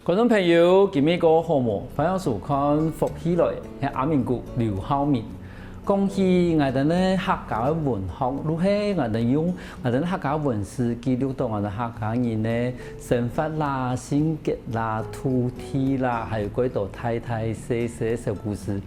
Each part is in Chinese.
观众朋友，今日个好无？欢迎收看福起来系阿明谷刘浩明。讲起我哋咧客家嘅文學，如係我哋用我哋客家文史記錄到我哋客家人咧生活啦、性格啦、土地啦，還有幾多大大細細小故事。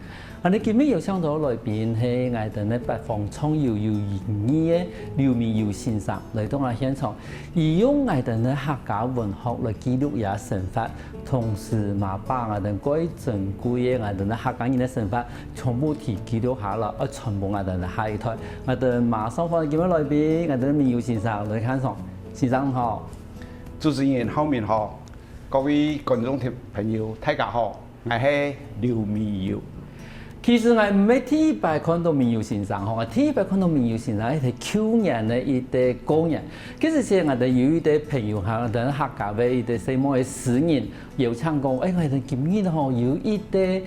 我哋今日有請到來賓係我哋咧北方創謠有意義嘅劉明友先生嚟到我哋現場，以用我哋咧客家文學來記錄也生活，同時嘛把我哋貴珍貴嘅我哋咧客家人嘅生活全部記錄下來。全部我哋下一台，我哋馬上歡迎今日來賓，我哋明友先生來看上。先生好，主持人浩明好，各位觀眾朋友大家好，我係劉明友。其實我唔係第一擺看到明友先生，我第一擺看到明友先生係去年嘅一個過年，其實係我哋有一啲朋友嚇，我哋客家嘅一啲什麼嘅詩人有唱講，我哋今年吼有一啲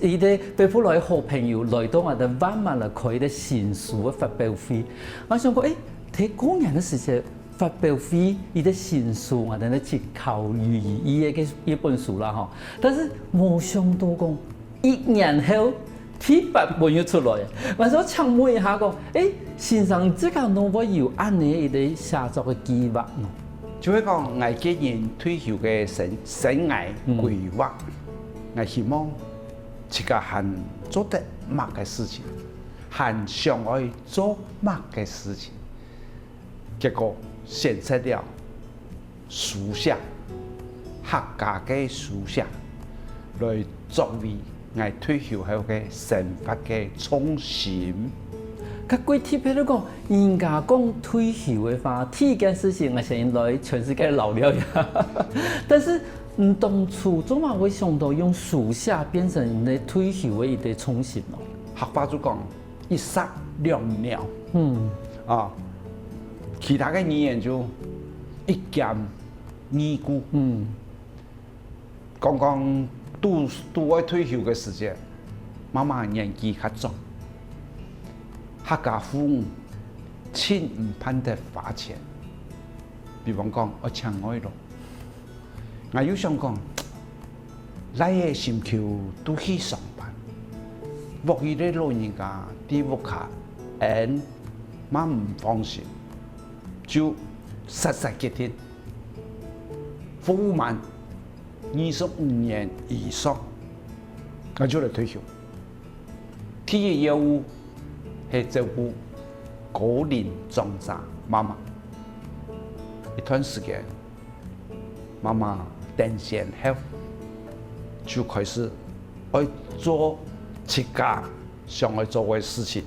伊哋北部來好朋友來到我哋灣灣來開啲新書嘅發表會，我想講睇過年嘅時節發表會，伊啲新書我哋咧接考寓意嘅一本書啦嗬，但是冇想到講1年後第8本要出來，我想請問一下講，先生即個能否有按呢一啲寫作嘅計劃呢？就係講我今年退休嘅生涯規劃，我希望。自己還做得乜嘅事情，還想愛做乜嘅事情，結果選擇了書寫客家嘅書寫，來作為我退休後嘅生活嘅重心。佢具體譬如講，人家講退休嘅話，第一件事情我相信來全世界老了呀，但是。當初怎麼會想到用書寫變成你退休嘅一個重心咯？客話就講一石兩鳥。其他嘅語言就一劍二顧。講都愛退休嘅時節，媽媽年紀較重，客家父母錢唔盼得花錢，比方講我請我咯。我又想講，來嘅星期都去上班，屋企啲老人家啲屋企媽唔放心，就實決定服務滿25年以上，我就嚟退休。第一業務係照顧高齡長者媽媽，一段時間，媽媽定線後就開始愛做自家想愛做嘅事情，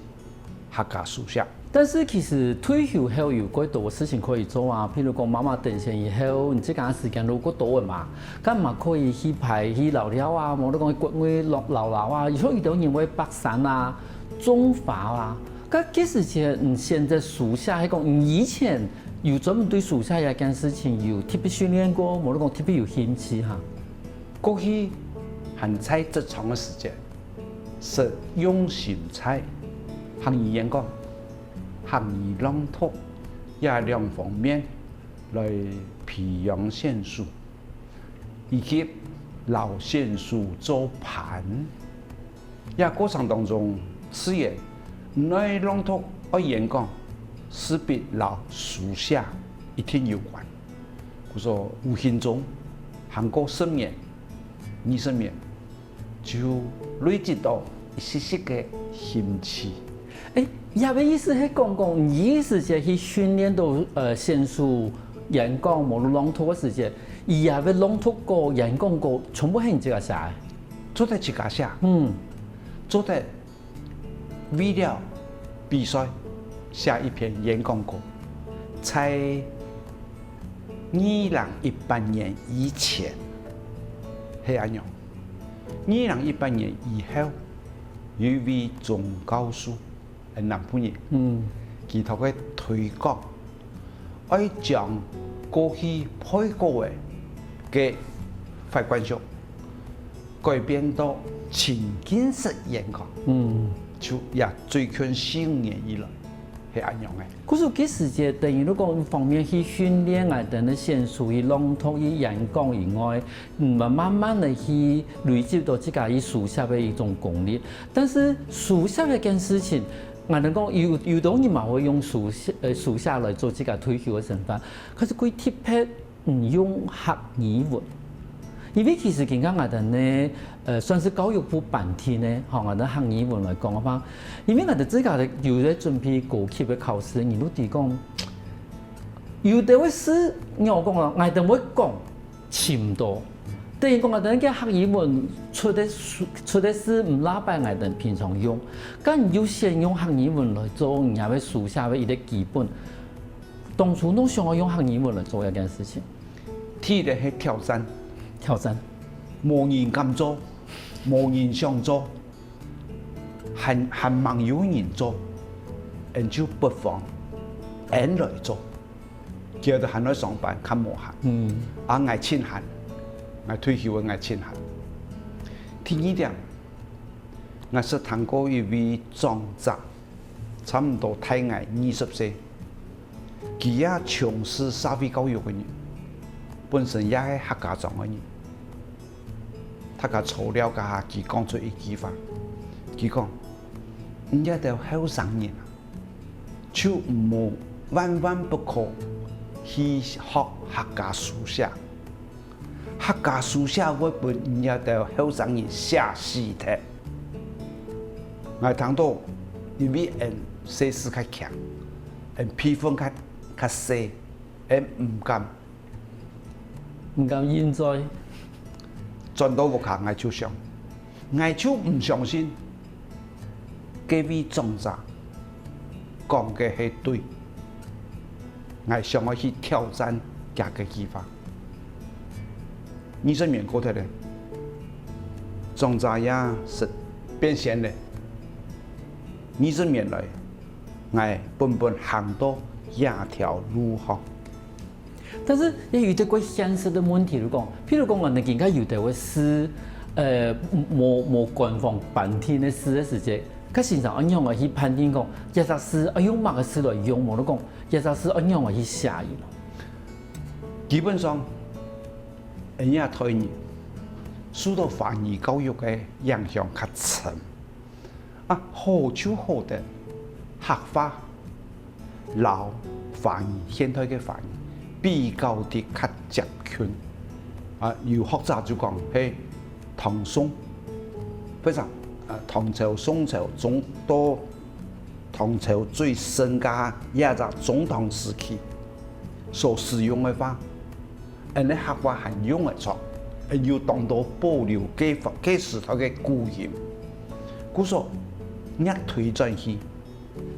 客家書寫。但是其實退休後有幾多事情可以做啊？譬如講媽媽定線以後，你這間時間如果多嘅嘛，咁嘛可以去排去老了啊，冇得講國外老啊，如果遇到人為北山啊、中華啊，咁其實現在書寫係講以前。有專門對書寫一件事情有特別訓練過，冇得講特別有興趣嚇。過去很在職場嘅時間，是用心在行語言講、行語朗讀也兩方面來培養選書，以及老選書做盤。也過程當中，自然唔愛朗讀愛演講。是比老書寫一定有關。佢說無形中行過10年、20年，就累積到一些些嘅興趣。也嘅意思係講意思就去訓練到選書、演講、無論朗讀嘅時節，也嘅朗讀過、演講過，全部係你自己寫嘅。做得自己寫，做得為了比賽。寫一篇演講稿，在2018年以前係咁樣，2018年以後，有位總教授係南部人，佢頭嘅推廣，愛將過去配過嘅法官書改變到情景式演講，就也最近15年以來。係安樣嘅。故是幾時節等於如果方面去訓練啊，等啲線屬於朗讀、於演講以外，慢慢地去累積到自家於書寫嘅一種功力。但是書寫嘅件事情，我哋講有當然嘛會用書寫來做自家退休嘅成分，可是佢特別唔用學語文。因為其實而家我哋呢，算是教育部bản體呢，學我哋學語文來講嘅話，因為我哋自家咧有在準備高級嘅考試，而都講有啲位是我講啊，我哋會講潛多，等於講我哋嘅學語文出的是唔拉擺我哋平常用，咁要先用學語文來做人家嘅書寫嘅一啲基本，當初都想要用學語文來做一件事情，第一係挑戰，無人敢做，無人想做，還望有人做，人就不妨人來做，叫做閒來上班較無閒，我清閒，我退休我清閒。第二點，我是談過一位長者，差唔多大我20歲，佢也從事社會教育嘅人，本身也係客家莊嘅人。他個材料家，佢講出一句話，佢講：人家都後生人，就唔萬萬不可去學客家書寫。客家書寫會俾人家都後生人寫死體。我聽到因為人寫詩較強，人批分較細，人唔敢現在。轉到屋企，我就想，我就唔相信，嗰位長者講嘅係對，我想要去挑戰這個計劃。20年過去了，長者也是變現了。20年來，我本行到這條路學。但是也有啲個現實的問題嚟講，譬如講我哋而家有啲會詩，冇官方版體嘅詩嘅時節，佢現場按樣嚟去判定講，一隻詩用乜嘅詩來用，冇得講，一隻詩按樣嚟去寫嘅。基本上，人家台語受到華語教育嘅影響較深，好就好的客話、老華語、現代嘅華語。比較啲較接近，有學者就講係唐宋，非常唐朝、宋朝總到唐朝最盛嘅一個中唐時期所使用嘅話，人哋客話係用嘅錯，要當到保留幾時頭嘅古音，故所一推進去，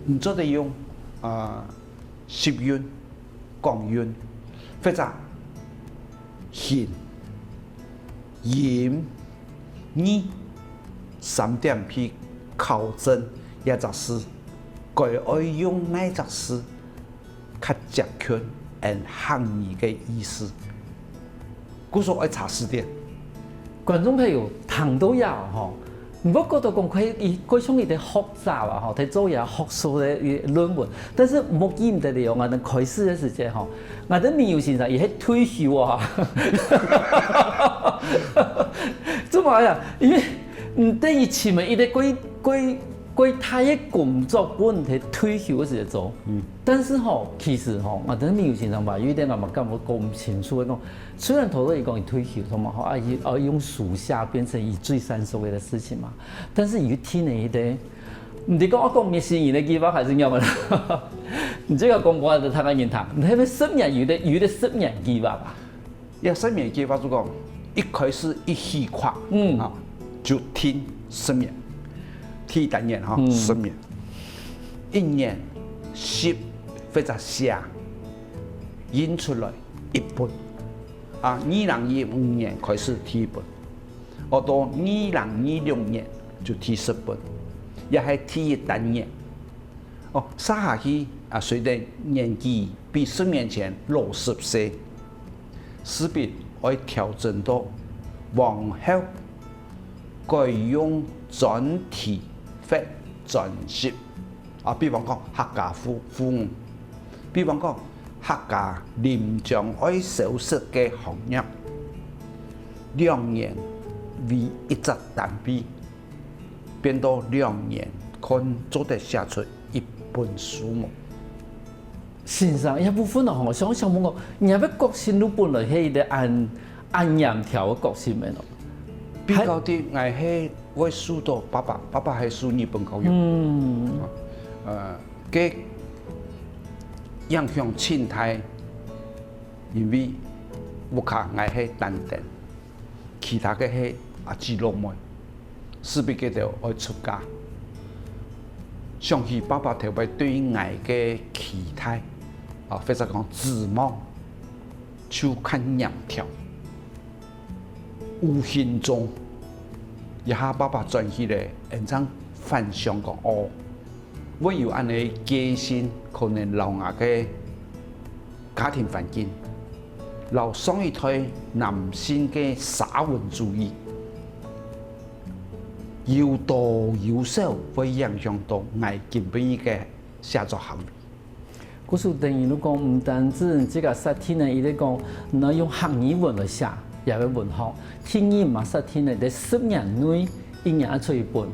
唔做得用舌韻、港韻。或者弦、音、義3點去考證一隻詩，該愛用哪隻詩，較接近人漢語嘅意思。故所愛查詞典。觀眾朋友聽到也嗬，唔好覺得講佢像一啲學習啊，嗬，睇做嘢學術嘅論文，但是冇見得了，我哋開始嘅時節嗬。我哋苗先生也係退休啊！做乜呀？因為唔等於前面一啲歸他嘅工作本係退休嘅時做。但是其實我哋苗先生話有啲我咪咁講唔清楚嘅講，雖然頭先講佢退休，同埋用書寫變成佢最擅長嘅事情嘛，但是有聽你啲。你講我講咩事業嘅計劃還是有嘅，你這個講我就睇下人談，你係咪10年有啲10年計劃吧？要10年計劃就講，一開始一起跨，就聽10年，聽10年10年，1年10或者寫，印出來1本，2025年開始聽1本，到2026年就聽10本。也係第1單元，寫下去隨着年紀比10年前60歲，勢必會調整到往後該用專題或專輯比方讲客家父母，比方讲客家临终爱消失嘅行业，2年为一只单笔，变到2年看做得写出一本书目。先生，一部分哦，我想问我，你要国新路本来是一个按盐条嘅国新咩咯？比较啲，我係我書到爸爸係書日本教育，嘅影響清太，因為我卡我係單定，其他嘅係記錄妹，勢必佢哋愛出家。想起爸爸特別對我嘅期待，或者講指望，就看樣條。無形中，一下爸爸轉起嚟，人生反想講我有安尼決心，可能老外嘅家庭環境，留上一代男性嘅沙文主義，有多有少會影響到我根本嘅寫作行為。故事等於你講唔單止這個實體呢，伊咧講，你用客語文來寫。也會文學，天意嘛實天咧，在10年內一年出一本。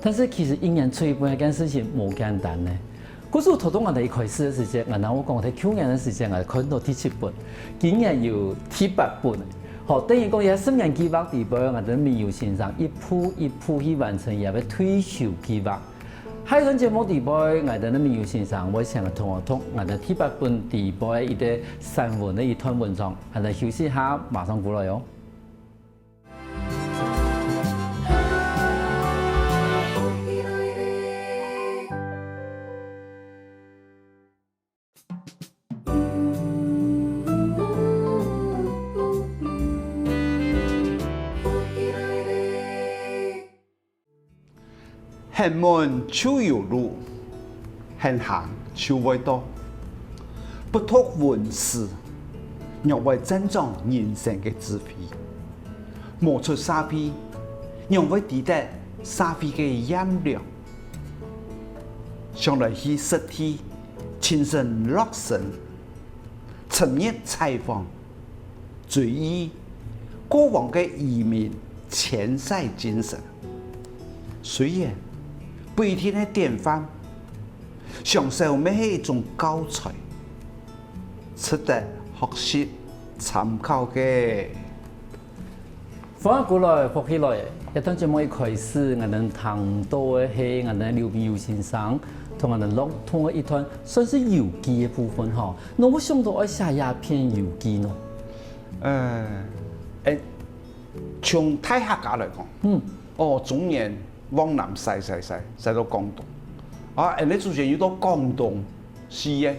但是其實一年出一本係件事情冇簡單咧。嗰時候頭當我哋一開始嘅時間，我講我哋去年嘅時間，我哋看到第7本，今年有第8本。好，等於講也10年計劃地步，我哋苗友先生一步一步去完成也嘅退休計劃。喺嗰節目地步，我哋苗友先生，我成日同我講，我哋第8本地步嘅一啲散文嘅一段文章，我哋休息下，馬上過來喲。行門就有路，行行就會到。不讀文史，若會增長人生嘅智慧；摸出社會，若會抵得社會嘅炎涼。上來去實體，親身落身，尋日採訪，追憶過往嘅移民前世精神。雖然不一定係典範，享受咩係一種教材，值得學習參考嘅。翻過來，復起來，一段節目一開始，我哋談到嘅係我哋劉苗友先生同我哋錄通嘅一段算是遊記嘅部分嗬。那我想到愛寫一篇遊記咯。從太客家嚟講，中原往南駛到廣東，人哋之前要到廣東40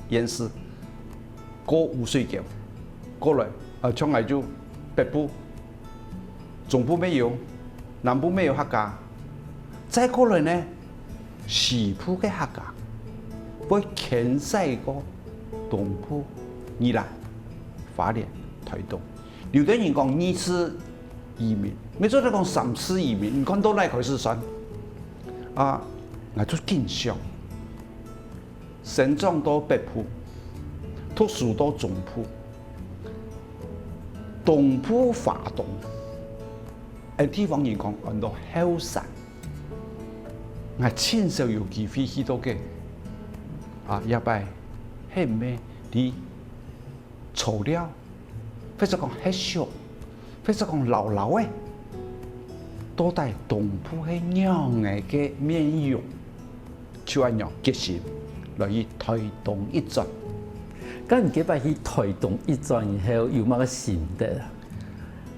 縣市過污水橋，過來從來就北部、中部沒有，南部沒有客家，再過來呢，西部嘅客家會遷徙過東部、宜蘭、花蓮、台東，有啲人講2次移民，沒做得講3次移民，你看到哪開始算？我就印象，生長到北部，讀書到中部，東部華東，地方人講講到後山，我親手有機會去到嘅，一擺係咩啲材料，或者講係熟。或者講老嘅，都帶東部係娘嘅面容，就係讓決心來去台東一轉。咁唔記得去台東一轉以後有乜嘅心得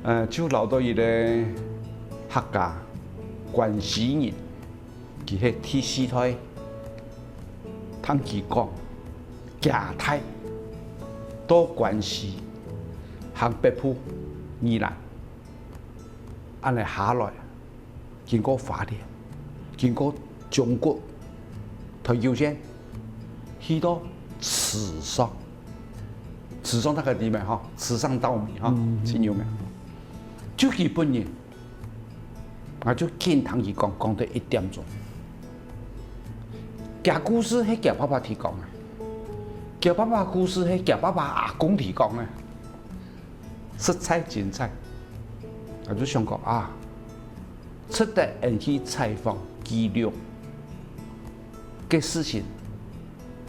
啊？就留到一個客家關西人，佢係第4代湯基廣家泰到關西行北部。宜蘭，安尼下來，經過花蓮，經過中國，台九線，去到池上，池上那個地方池上稻米真有名。就佢本人，我就見湯基廣講到1點鐘，讲故事係講爸爸提供嘅，講爸爸故事係講爸爸阿公提供嘅，色彩精彩。我就想講啊，值得人去採訪記錄嘅事情，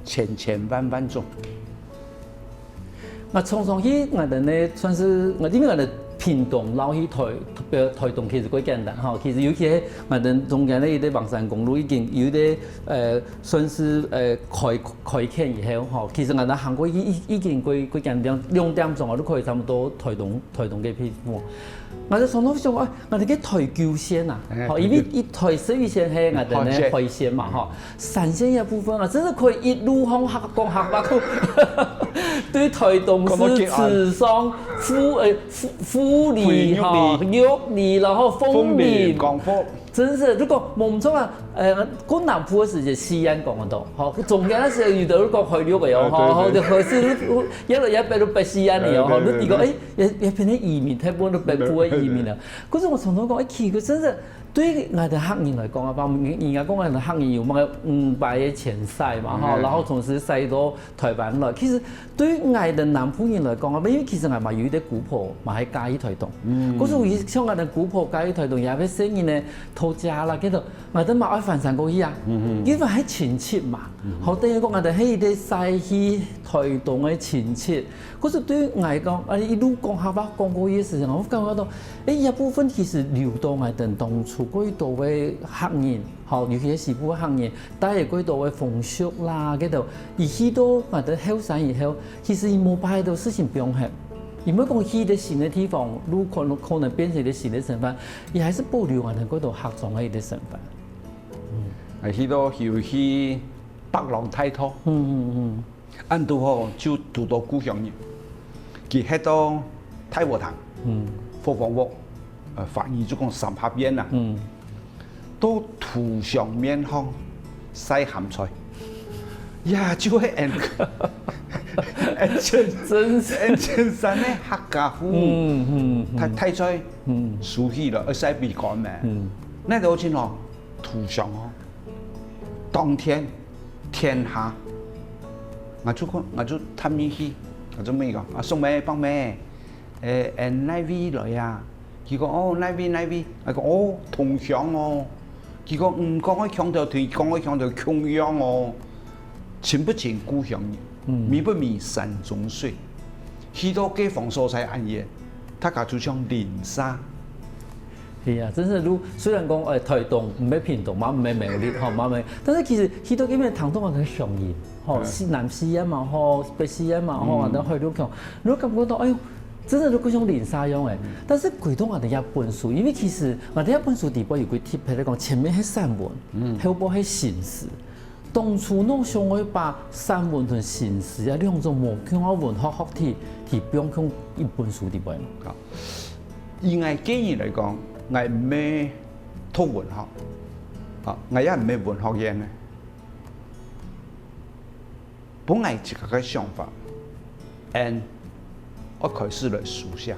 千千萬萬種。我常常去我哋呢，算是我因為我哋屏東撈去台東其實幾簡單哈，其實尤其係我哋中間呢啲橫山公路已經有啲算是開墾以後哈，其實我哋行過已經幾簡單，2點鐘我都可以差唔多台東嘅地方。我哋常常想講，我哋嘅台九線啊，因為台12線係我哋呢海線嘛哈，3線一部分啊，真係可以一路向下講下巴口。對台東是池上、富里哈、玉里，然後鳳林、廣福，真是如果冇錯啊，講南部嘅時就西安講得到，好，中間嗰時遇到講海陸嘅哦，好，就開始一路一路北西安嚟哦，你講也變成移民，睇本都北部嘅移民啦。嗰時我常常講，其實真係。對我哋客人來講啊，包括人家講我哋客人有乜500嘅前賽嘛，哈，然後從此賽到台灣來。其實對於我哋南部人來講啊，因為其實我咪有啲古坡，咪係介意推動。嗰時以像我哋古坡介意推動，也俾生意呢偷家啦，嗰度我哋咪愛翻山過去啊，因為係親戚嘛。好等於講我哋喺啲賽去推動嘅親戚。嗰時對於我嚟講，一路講下吧，講過嘢事情，我感覺到，一部分其實流到我哋當初幾多嘅客人，好，尤其係西部嘅客人，帶嚟幾多嘅風俗啦，嗰度，而去到我哋後山以後，其實冇擺到事情不用嚇，而唔係講去啲新嘅地方，如可能變成啲新嘅身份，而還是保留我哋嗰度客莊嘅啲身份。係去到又去北浪太拖，按拄好就拄到故鄉人。佢喺到太和堂，火房屋，反而就講三合院啦，都塗上面烘曬鹹菜，呀就係真山咧客家婦，太菜熟起了，曬鼻乾咩？那度先咯，塗上哦，當天天下，我就探你去。我做咩講？啊，送咩幫咩？哪位來啊？佢講哦，哪位？我講哦，同鄉哦。佢講唔講開腔調團，講開腔調窮樣哦。親不親故鄉人，迷不迷山中水？去到地方所在安嘢，大家就像林沙。係啊，真是如雖然講台東唔係屏東嘛，唔係苗栗吼嘛咪，但是其實去到嗰邊台東我哋上癮，吼南西安嘛，吼北西安嘛，吼我哋去到強，你感覺到哎呦，真係都嗰種連沙樣誒。但是貴東我哋一本書，因為其實我哋一本書底部有個 tip 係講前面係散文，後部係新詩。當初我想要把散文同新詩啊兩種無共嘅文學學體，係變成一本書底部。好，以我建議嚟講。我唔係讀文學，啊，我也唔係文學人呢。本來自己嘅想法，我開始來書寫。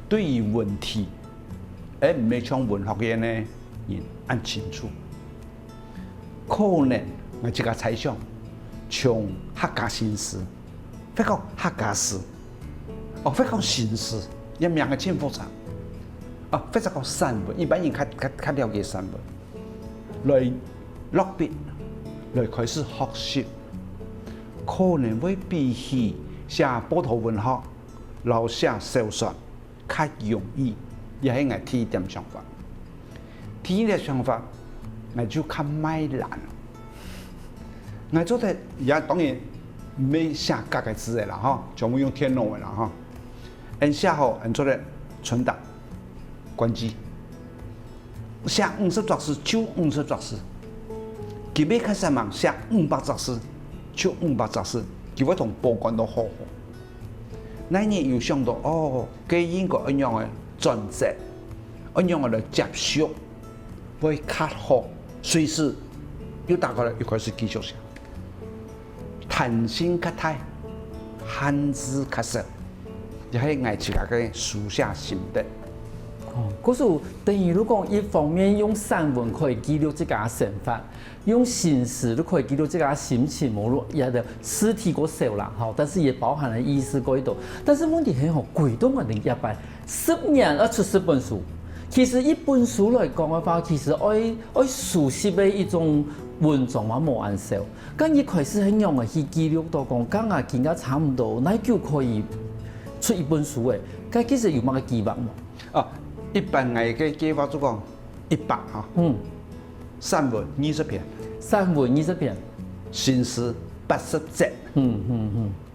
對於問題，唔係像文學人呢，人按清楚。可能我自己猜想，從客家新詩，或講客家詩，或講新詩，一樣嘅真複雜。啊，或者講散文，一般人較了解散文，來落筆，來開始學習，可能會比起寫報道文學、老寫小說較容易，也係我第一點想法。第二點想法，我就較賣難。我做得也當然沒寫格嘅字嘅啦，哈，全部用天龍嘅啦，哈。人寫好，人做得存檔。關機，寫50作詩就50作詩，佢要開始忙寫500作詩就500作詩，佢會同報關都好好。那你又想到哦，佢應該咁樣嘅轉折，咁樣嘅接觸會較好，隨時又打過來又開始繼續寫，彈性較大，漢字較少，又係我自己嘅書寫心得。哦，嗰是等於如果一方面用散文可以記錄自家想法，用形式都可以記錄自家心情，無論也的實體個少啦，好，但是也包含了意思嗰度。但是問題係好貴到我哋110年要出10本書。其實一本書來講嘅話，其實愛熟悉嘅一種文章啊，冇按少。咁一開始係用嚟去記錄到講，今日見得差唔多，那就可以出一本書嘅。咁其實有乜嘅計劃冇？啊，一般嘅計劃就講100哈，散文20篇，散文20篇，新詩80則，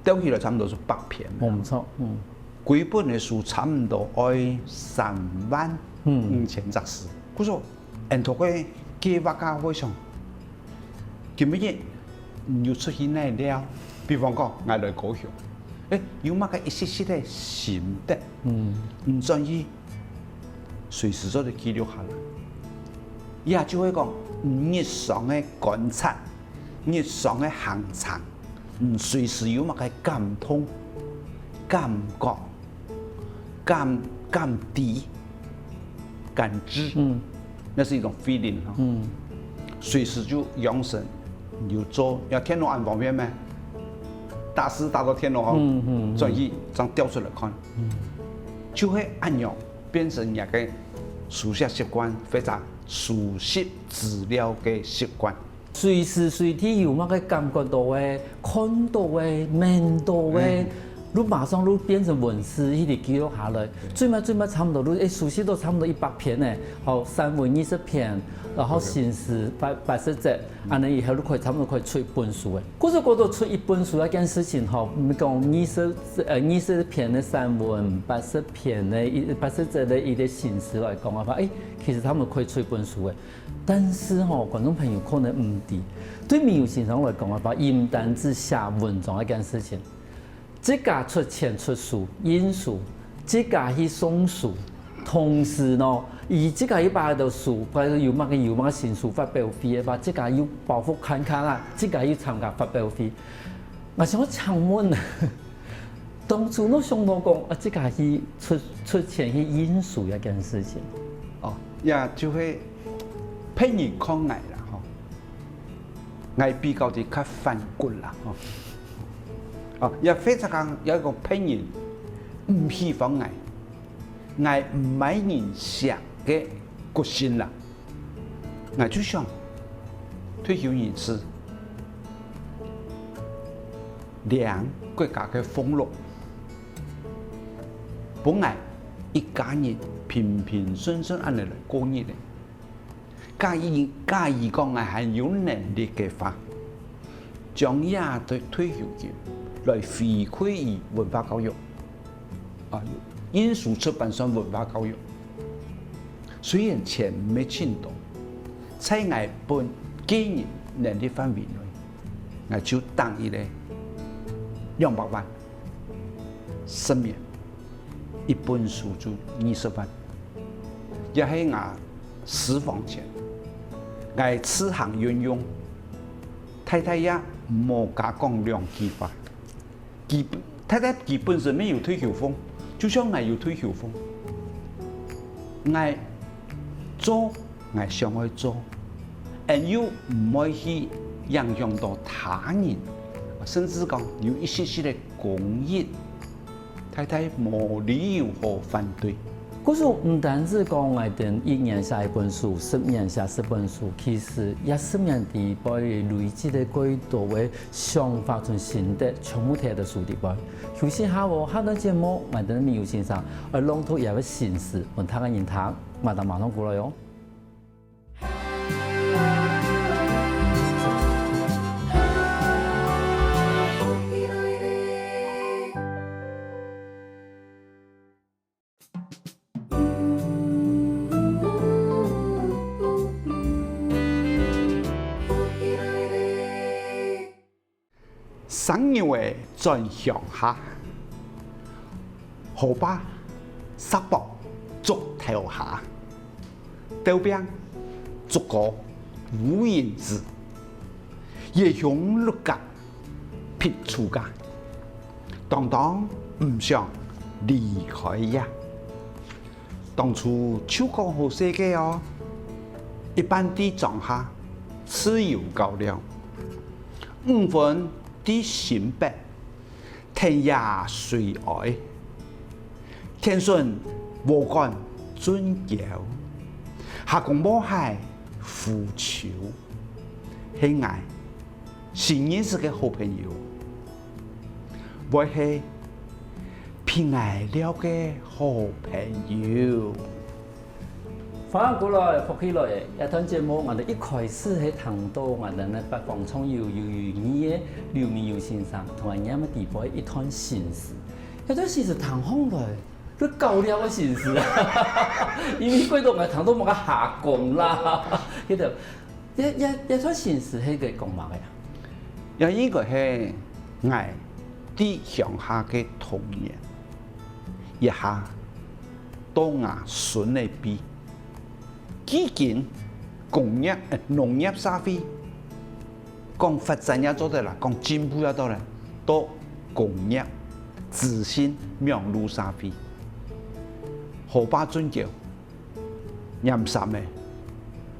兜起來差唔多是8篇，唔錯，幾本嘅書差唔多愛35000則詩。佢說，沿途嘅計劃家會想，今日要出去哪了？比方講，我來高雄，有乜嘅一些些嘅心得，唔專意，隨時都嚟記錄下來。也就會講日常嘅觀察，日常嘅行程，隨時有乜嘅感通、感覺、感知、感知，那是一種 feeling 哈。隨時就養成，要做，要天龍眼方面咩？大師大到天龍哈，專業這樣調出來看，就會按樣變成一個書寫習慣，非常熟悉資料嘅習慣。隨時隨地有乜嘅感覺到嘅、看到嘅、聞到嘅，你馬上都變成文字，一直記錄下來。最尾差唔多，你熟悉到差唔多100篇咧，好散文20篇，然後新詩80則，安尼以後你可以差唔多可以出一本書嘅。嗰時嗰度出一本書一件事情，吼，唔講20篇嘅散文，80篇嘅80則嘅一啲新詩來講嘅話，其實他們可以出一本書嘅。但是觀眾朋友可能唔知，對苗先生來講嘅話，伊唔單止寫文章一件事情。自家出錢出書印書，自家去送書，同時呢，而自家要擺到書，擺到有乜嘅新書發表會嘅話，自家要包袱看啊，自家要參加發表會。我想請問啊，當初我想到講啊，自家去出錢去印書一件事情，也就會譬如講藝啦，藝比較啲較反骨啦，也非常講有一個譬如唔喜歡藝唔買人寫嘅個性啦，我就想退休人士兩國家嘅風落，本來一家人平平順順按嚟過日咧，假如講我係有能力嘅話，將也對退休金來回饋於文化教育，印書出版算文化教育。雖然錢沒錢多，在我本個人能力範圍內，我就當一個200萬10年，一本書就20萬，也係我私房錢，我此行運用，太太也冇加講兩句話。太太基本上沒有退休風，就像我有退休風，我做我想去做，又唔可以去影響到他人，甚至講有一些些嘅公益，太太冇理由可反對。嗰時唔單止講我哋1年寫一本書，10年寫10本書，其實10年底把累積的幾多嘅想法同心得，全部貼喺書底邊。休息下喎，下段節目我哋苗先生而朗讀一個新詩，問他嘅人聽，馬上過來喲。生牛嘅在鄉下，河壩沙坡竹頭下，豆邊竹果無言字，夜向綠甲撇出家，當唔想離開呀。当初手工好设计哦，一般地装下豉油高粱，5分地新白，天涯水外，天顺无管尊摇，下公母海浮球，喜爱新认识嘅好朋友，我係偏愛了嘅好朋友。翻返過來，復起來嘅一檔節目，我哋一開始係談到我哋咧北方創業有嘅劉明友先生，同埋啱啱地步一段心事，一段心事談好來，都高了嘅心事啊！因為嗰度我談到冇個下降啦，嗰度一段心事係個講乜嘅呀？有呢個係愛啲鄉下嘅童年，一下到牙孫嚟比。基建、工業、農業社會，講發展也做得啦，講進步也到啦，到工業、自信、苗路社會，河壩轉橋、鹽山嘅、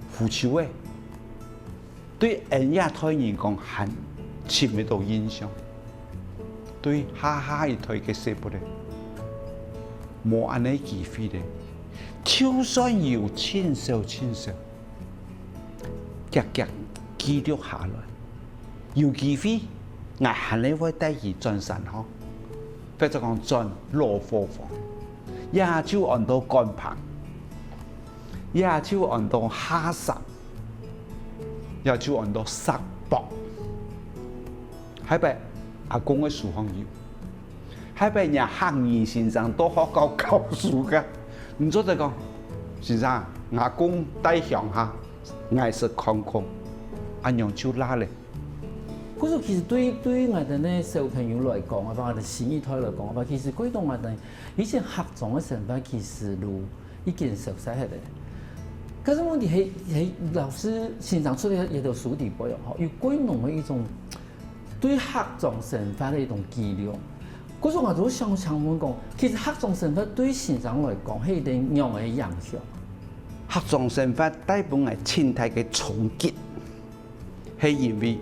浮球嘅，對人家台人講很深嘅度印象，對下一代嘅社會咧，冇安尼機會咧。就算有親手，夾記錄下來，有機會，我肯定會帶佢轉山河，或者講轉羅浮房，也就按到乾棚，也就按到下山，也就按到沙漠，係咪阿公嘅書房有？係咪人客人先生都好教書㗎？唔做得講，先生，阿公帶鄉下藝術觀光，安樣就拉咧。嗰種其實對我哋咧小朋友來講啊，或者新一代來講啊，其實嗰種我哋以前客莊嘅成分其實都已經熟悉係咧。可是問題係老師先生出嚟一條書地步又好，有幾濃嘅一種對客莊成分嘅一種記錄。嗰種我都想問講，其實客莊生活對先生來講係一定樣嘅影響。客莊生活帶俾我身體嘅衝擊，係因為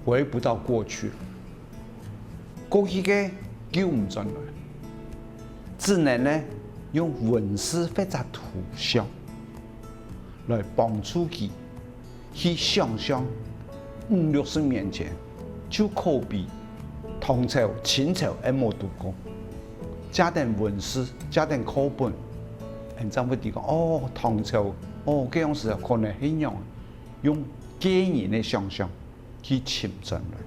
回不到過去，過去嘅救唔進來，只能咧用文字或者圖像來幫助佢去想象50-60年前就可比。唐朝、清朝也冇讀過，加點文史，加點課本，人就會講哦，唐朝哦，這樣時可能係樣，用個人嘅想象去潛進來。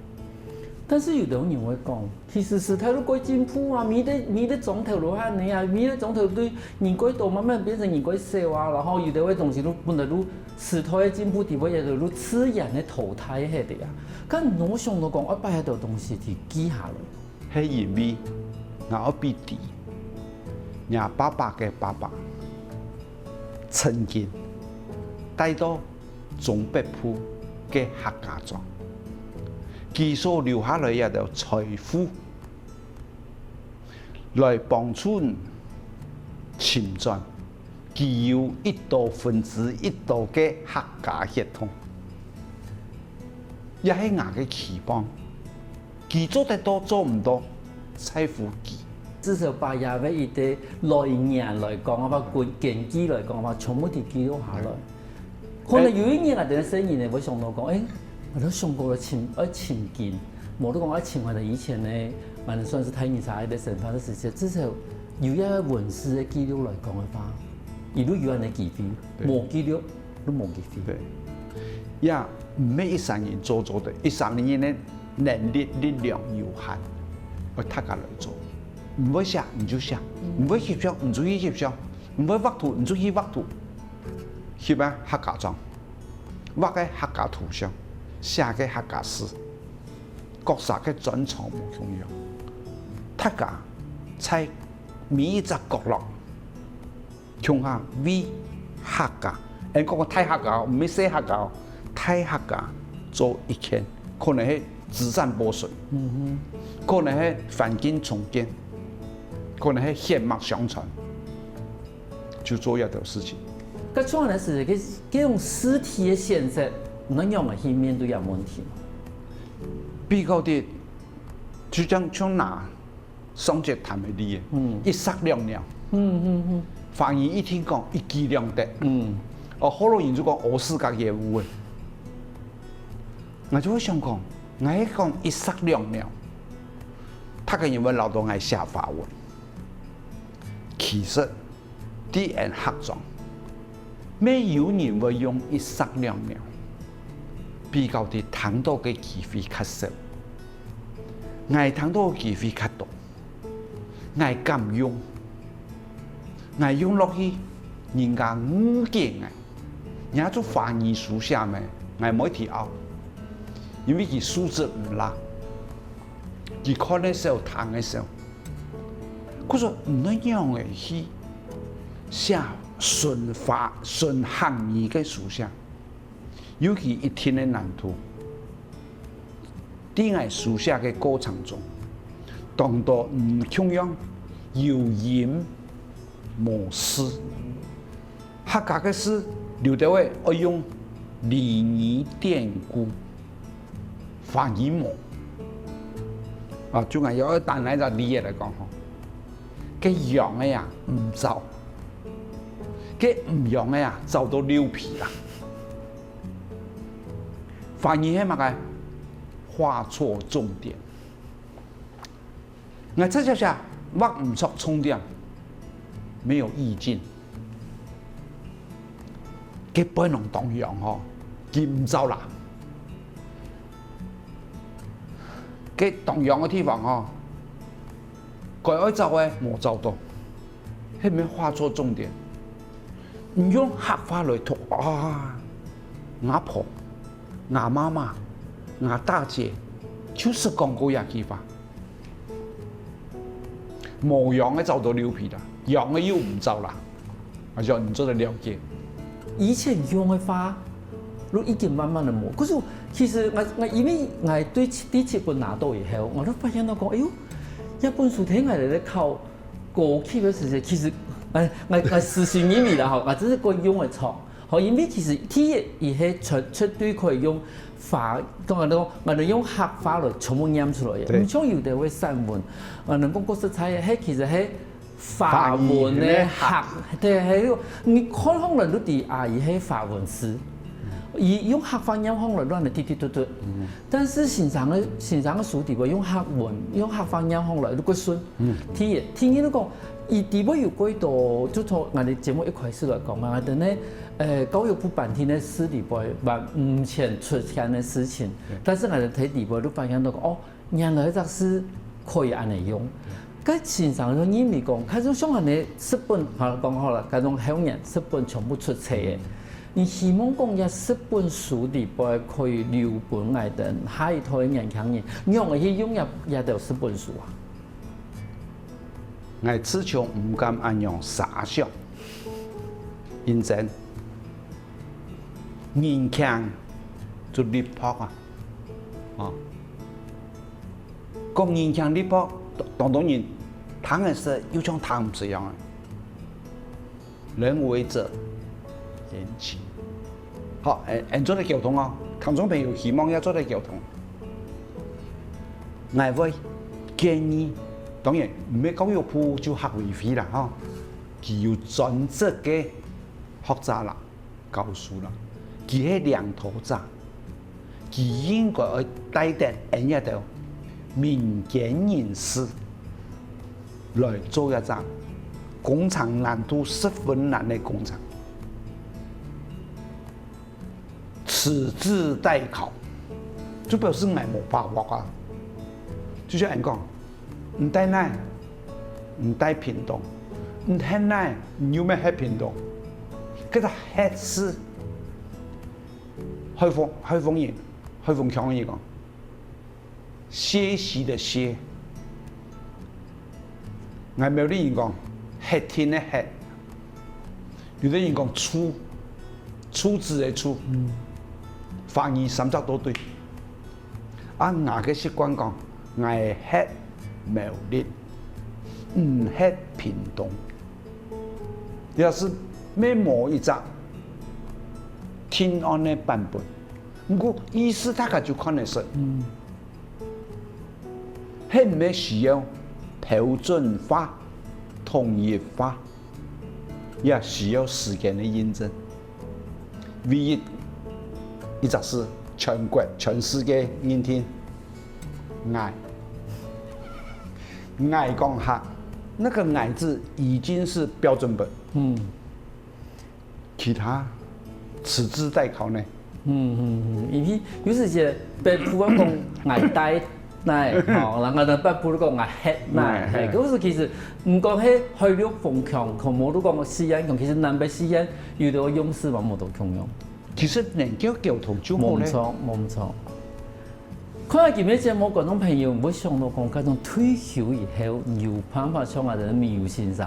但是有的人會講，其實時代都改進步啊，咪得總頭落下你啊，咪得總頭對人改大慢慢變成人改少啊，然後有的位東西都本來都時代嘅進步地位，也就都自然嘅淘汰係的啊。咁我想到講，我把迄度東西係記下來，係因為我比弟，我爸爸嘅爸爸曾經帶到中北部嘅客家莊。佢所留下來一條財富，來幫助前進。佢有1%嘅客家血統，也係我嘅期望。佢做得多做唔多，財富佢。至少把廿位一啲來年來講啊，或建基來講啊，全部都記錄下來。可能有一年我哋生意咧會想到講，我都想過前見，冇得講前我哋以前咧，我哋算是睇二晒嘅成分嘅時節，至少有一個文字嘅記錄來講嘅話，如果有人嘅記錄，冇記錄都冇記錄。對，也唔係一生人做的，一生人嘅能力力量有限，我大家來做，唔會寫唔就寫，唔會翕相唔就去翕相，唔會畫圖唔就去畫圖，翕咩客家莊，畫嘅客家圖像。寫嘅客家詩，各啥嘅專長唔重要，大家在每一個角落，從下為客家，人講個太客家，唔係細客家，太客家做一件，可能係資產保存，可能係環境重建，可能係血脈相傳。就做一条事情。咁重要的是，这种尸体的现实，能用嚟去面对有问题吗？比較啲，就像拿雙節談嘅啲嘢，一石兩鳥。反而一聽講一舉兩得。好多人就講我世界業務嘅，我就會想講，我講一石兩鳥，他嘅認為勞動係下法文，其實啲人黑咗，沒有人會用一石兩鳥，比較啲談到嘅機會較少，我談到嘅機會較多，我敢用。我用落去，人家誤解我，人家做翻譯書寫咩，我冇提拗，因為佢素質唔拉，佢看的時候談的時候，佢說唔能用嘅去寫純行義嘅書寫，尤其一天的難度，啲喺書寫嘅過程中，當到唔同樣有音。模式，客家嘅詩劉德華我用俚語典故翻譯模，仲係有一單嚟就呢嘢嚟講嗬，嘅樣嘅呀唔走，嘅唔樣嘅呀走到溜皮啦，翻譯係乜嘅？畫錯重點，我這就是畫唔錯重點。沒有意境，佢本能動揚嗬，佢唔走啦。佢動揚嘅地方嗬，佢愛走嘅冇走到，係咪畫錯重點？唔用客話來讀啊！阿婆、阿媽媽、阿大姐，就是講嗰樣句話，冇樣嘅走到溜皮啦。用嘅又唔走啦，我就唔做得了解。以前用嘅話，都已經慢慢的冇。可是其實我因為我對第七本拿到以後，我都發現到講，哎呦，一本書睇我哋咧靠過去嘅時候，其實我私信意味啦嗬，或者是個用嘅錯，嗬，因為其實第一而係出對可以用法，當然我哋用客話來全部念出來嘅，唔像有啲會散文，我能講個色彩係其實係。法文咧客，對係你看可能都啲阿姨係法文詩，而用客方音可能亂嚟滴滴嘟嘟，但是現場嘅書地位用客文用客方音可能都個順，聽見都講，而地位有幾多，就從我哋節目一開始來講啊，我哋咧教育部半天咧書地位話唔前出現嘅事情，但是我哋睇地位都發現到哦，原來嗰隻書可以按嚟用。喺線上嗰啲意味講，佢種想係你10本，講好啦，嗰種後年10本全部出冊嘅。你希望講有10本書裡邊可以留本嚟等下一代年輕人，用嚟去用也就10本書啊。我始終唔敢按用沙箱，認真，年輕就立魄啊，講年輕立魄，當然。談嘅事又像談唔一樣啊！人為者言輕。好，做啲交通啊，聽眾朋友希望要做啲交通，我會建議，當然唔係教育部就學會費啦，嚇，佢要專職嘅學者啦、教書啦，佢係領頭者，佢應該要帶領人一條民間人士。來做一張工廠難度10分難的工廠，此次代考就表示我冇把握啊！就像人講，唔帶奶，唔帶屏東，唔帶奶，你有咩喺屏東？嗰個係是開封人，開封腔人講，學習的學。我咪有啲人講黑天的黑，有啲人講粗字的粗，翻譯三隻都對。我嘅習慣講，我係黑苗栗，唔黑屏東，也是每某一张听安的版本，不过意思大概就看得出，很没需要标准化、统一化，也需要时间的验证。唯一一直是全国、全世界人听爱讲客，那个爱字已经是标准本。其他此之待考呢？因为有时些北部讲爱呆乃，吼，然后呢北部讲爱黑乃，係，嗰時其實唔講係海陸豐強，同冇都講西安強，其實南北西安有啲勇士嘛冇到強用。其實能夠交通就好咧。冇錯，冇錯。看下今日節目，觀眾朋友唔會想到講嗰種退休以後有辦法像我哋苗先生，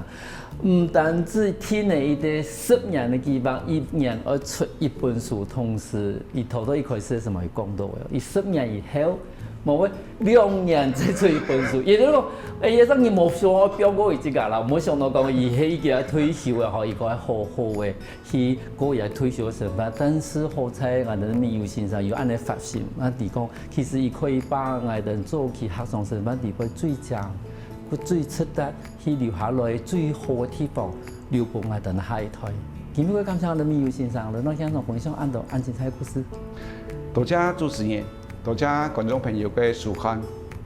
唔單止聽了一啲10年的計劃，1年而出一本書，同時伊頭到一開始什麼講到嘅，伊10年以後。冇會2年再出一本書，亦都講，誒，當然冇想我標過伊即個啦，冇想到講伊係已經退休嘅，吼，伊個係好好嘅，去過伊退休嘅生活。但是好彩我哋苗先生有安尼發現，啊，哋講其實伊可以把我哋做其學生生活地方最正、最出得去留下來最好嘅地方，留俾我哋下一代。今日我感謝我哋苗先生，嚟到現場分享安精彩嘅故事。多謝主持人。多謝觀眾朋友嘅收看，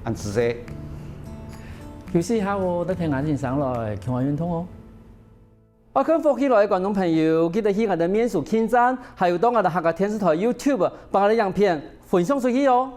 安支持。休息一下喎，等聽安先生來傾下運動哦。我跟福起來嘅觀眾朋友，記得去我哋面書網站，還有到我哋客家電視台 YouTube 把我哋影片分享出去哦。